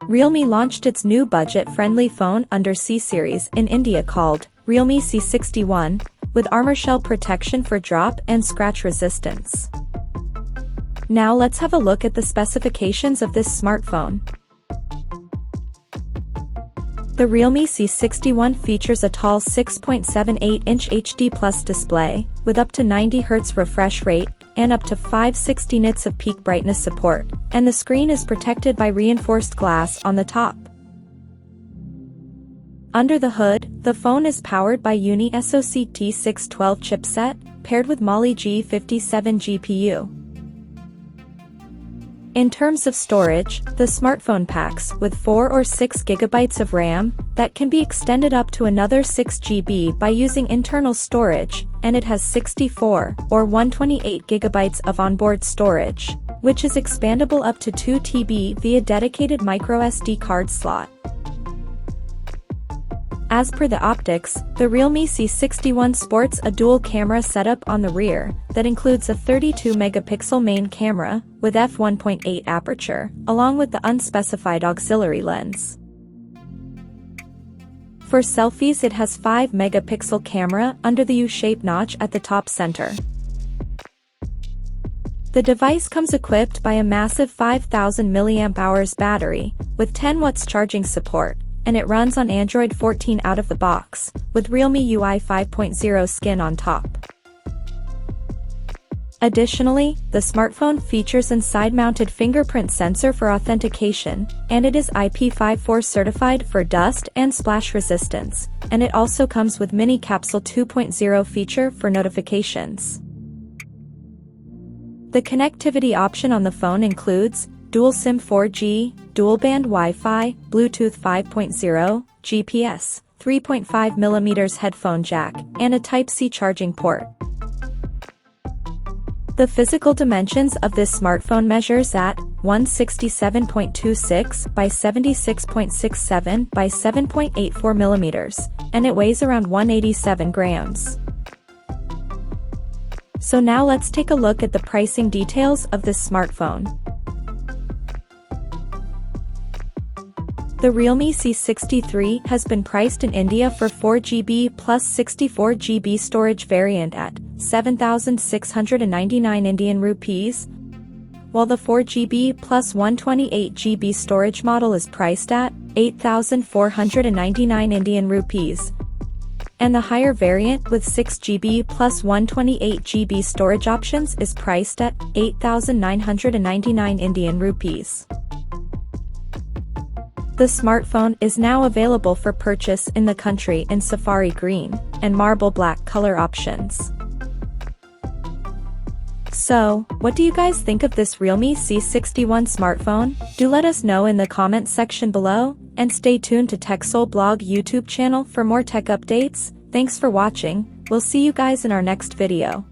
Realme launched its new budget-friendly phone under C series in India called Realme C61, with armor shell protection for drop and scratch resistance. Now let's have a look at the specifications of this smartphone. The Realme C61 features a tall 6.78-inch HD Plus display, with up to 90Hz refresh rate, and up to 560 nits of peak brightness support, and the screen is protected by reinforced glass on the top. Under the hood, the phone is powered by Uni-SoC T612 chipset, paired with Mali G57 GPU. In terms of storage, the smartphone packs with 4 or 6 GB of RAM that can be extended up to another 6 GB by using internal storage, and it has 64 or 128 GB of onboard storage, which is expandable up to 2 TB via dedicated microSD card slot. As per the optics, the Realme C61 sports a dual camera setup on the rear that includes a 32-megapixel main camera with f1.8 aperture, along with the unspecified auxiliary lens. For selfies, it has 5-megapixel camera under the U-shaped notch at the top center. The device comes equipped by a massive 5000 mAh battery with 10 watts charging support, and it runs on Android 14 out of the box, with Realme UI 5.0 skin on top. Additionally, the smartphone features a side-mounted fingerprint sensor for authentication, and it is IP54 certified for dust and splash resistance, and it also comes with Mini Capsule 2.0 feature for notifications. The connectivity option on the phone includes dual SIM 4G, dual-band Wi-Fi, Bluetooth 5.0, GPS, 3.5mm headphone jack, and a Type-C charging port. The physical dimensions of this smartphone measures at 167.26 by 76.67 by 7.84mm, and it weighs around 187 grams. So now let's take a look at the pricing details of this smartphone. The Realme C63 has been priced in India for 4GB plus 64GB storage variant at 7,699 Indian rupees, while the 4GB plus 128GB storage model is priced at 8,499 Indian rupees, and the higher variant with 6GB plus 128GB storage options is priced at 8,999 Indian rupees. The smartphone is now available for purchase in the country in Safari Green and Marble Black color options. So, what do you guys think of this Realme C61 smartphone? Do let us know in the comments section below, and stay tuned to TechSole Blog YouTube channel for more tech updates. Thanks for watching. We'll see you guys in our next video.